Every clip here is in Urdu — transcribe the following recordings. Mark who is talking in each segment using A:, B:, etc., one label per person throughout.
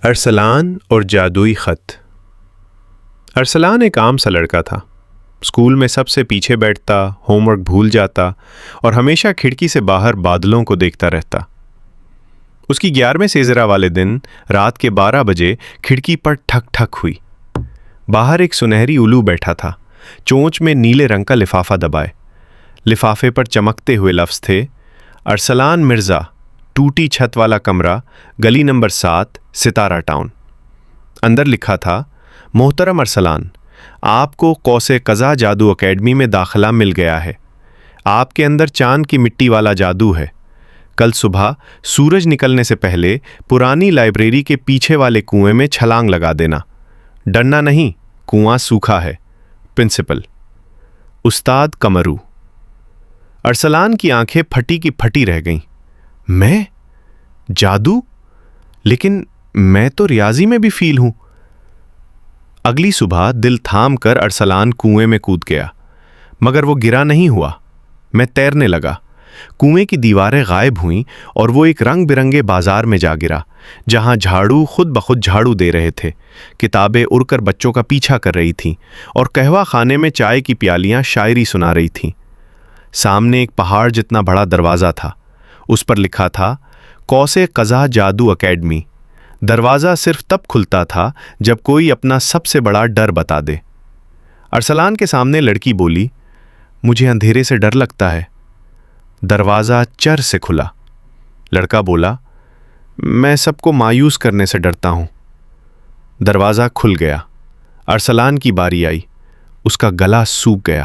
A: ارسلان اور جادوئی خط۔ ارسلان ایک عام سا لڑکا تھا۔ اسکول میں سب سے پیچھے بیٹھتا، ہوم ورک بھول جاتا اور ہمیشہ کھڑکی سے باہر بادلوں کو دیکھتا رہتا۔ اس کی 11ویں سیزرہ والے دن رات کے 12 بجے کھڑکی پر ٹھک ٹھک ہوئی۔ باہر ایک سنہری الو بیٹھا تھا، چونچ میں نیلے رنگ کا لفافہ دبائے۔ لفافے پر چمکتے ہوئے لفظ تھے: ارسلان مرزا، ٹوٹی چھت والا کمرہ، گلی نمبر 7، ستارہ ٹاؤن۔ اندر لکھا تھا: محترم ارسلان، آپ کو قوس قزح جادو اکیڈمی میں داخلہ مل گیا ہے۔ آپ کے اندر چاند کی مٹی والا جادو ہے۔ کل صبح سورج نکلنے سے پہلے پرانی لائبریری کے پیچھے والے کنویں میں چھلانگ لگا دینا۔ ڈرنا نہیں، کنواں سوکھا ہے۔ پرنسپل استاد قمرو۔ ارسلان کی آنکھیں پھٹی کی پھٹی رہ گئیں۔ میں؟ جادو؟ لیکن میں تو ریاضی میں بھی فیل ہوں۔ اگلی صبح دل تھام کر ارسلان کنویں میں کود گیا، مگر وہ گرا نہیں ہوا۔ میں تیرنے لگا۔ کنویں کی دیواریں غائب ہوئیں اور وہ ایک رنگ برنگے بازار میں جا گرا، جہاں جھاڑو خود بخود جھاڑو دے رہے تھے، کتابیں اڑ کر بچوں کا پیچھا کر رہی تھیں اور قہوہ خانے میں چائے کی پیالیاں شاعری سنا رہی تھیں۔ سامنے ایک پہاڑ جتنا بڑا دروازہ تھا۔ اس پر لکھا تھا: قوس قزح جادو اکیڈمی۔ دروازہ صرف تب کھلتا تھا جب کوئی اپنا سب سے بڑا ڈر بتا دے۔ ارسلان کے سامنے لڑکی بولی: مجھے اندھیرے سے ڈر لگتا ہے۔ دروازہ چر سے کھلا۔ لڑکا بولا: میں سب کو مایوس کرنے سے ڈرتا ہوں۔ دروازہ کھل گیا۔ ارسلان کی باری آئی۔ اس کا گلا سوکھ گیا۔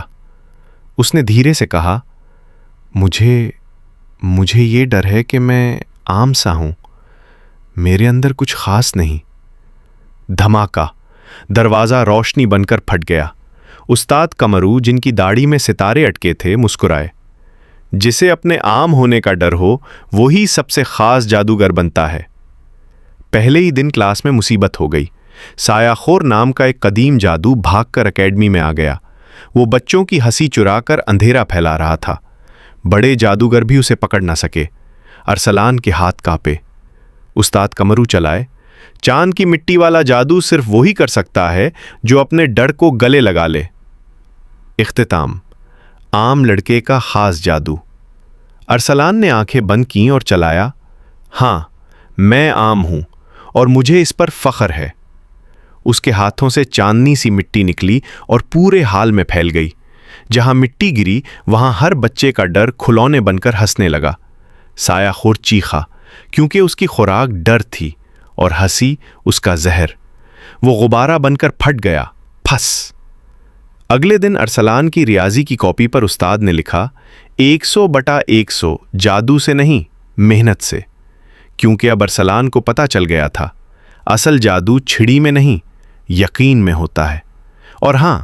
A: اس نے دھیرے سے کہا: مجھے یہ ڈر ہے کہ میں عام سا ہوں، میرے اندر کچھ خاص نہیں۔ دھماکہ! دروازہ روشنی بن کر پھٹ گیا۔ استاد قمرو، جن کی داڑھی میں ستارے اٹکے تھے، مسکرائے۔ جسے اپنے عام ہونے کا ڈر ہو، وہی سب سے خاص جادوگر بنتا ہے۔ پہلے ہی دن کلاس میں مصیبت ہو گئی۔ سایہ خور نام کا ایک قدیم جادو بھاگ کر اکیڈمی میں آ گیا۔ وہ بچوں کی ہنسی چرا کر اندھیرا پھیلا رہا تھا۔ بڑے جادوگر بھی اسے پکڑ نہ سکے۔ ارسلان کے ہاتھ کانپے۔ استاد قمرو چلائے: چاند کی مٹی والا جادو صرف وہی کر سکتا ہے جو اپنے ڈر کو گلے لگا لے۔ اختتام: عام لڑکے کا خاص جادو۔ ارسلان نے آنکھیں بند کیں اور چلایا: ہاں، میں عام ہوں اور مجھے اس پر فخر ہے۔ اس کے ہاتھوں سے چاندنی سی مٹی نکلی اور پورے ہال میں پھیل گئی۔ جہاں مٹی گری وہاں ہر بچے کا ڈر کھلونے بن کر ہنسنے لگا۔ سایہ خور چیخا، کیونکہ اس کی خوراک ڈر تھی اور ہنسی اس کا زہر۔ وہ غبارہ بن کر پھٹ گیا۔ پھس! اگلے دن ارسلان کی ریاضی کی کاپی پر استاد نے لکھا: 100/100 جادو سے نہیں، محنت سے۔ کیونکہ اب ارسلان کو پتہ چل گیا تھا، اصل جادو چھڑی میں نہیں، یقین میں ہوتا ہے۔ اور ہاں،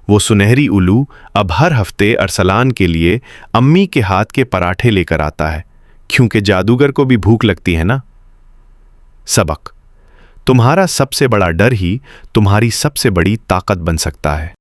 A: وہ سنہری الو اب ہر ہفتے ارسلان کے لیے امی کے ہاتھ کے پراٹھے لے کر آتا ہے، کیونکہ جادوگر کو بھی بھوک لگتی ہے نا۔ سبق: تمہارا سب سے بڑا ڈر ہی تمہاری سب سے بڑی طاقت بن سکتا ہے۔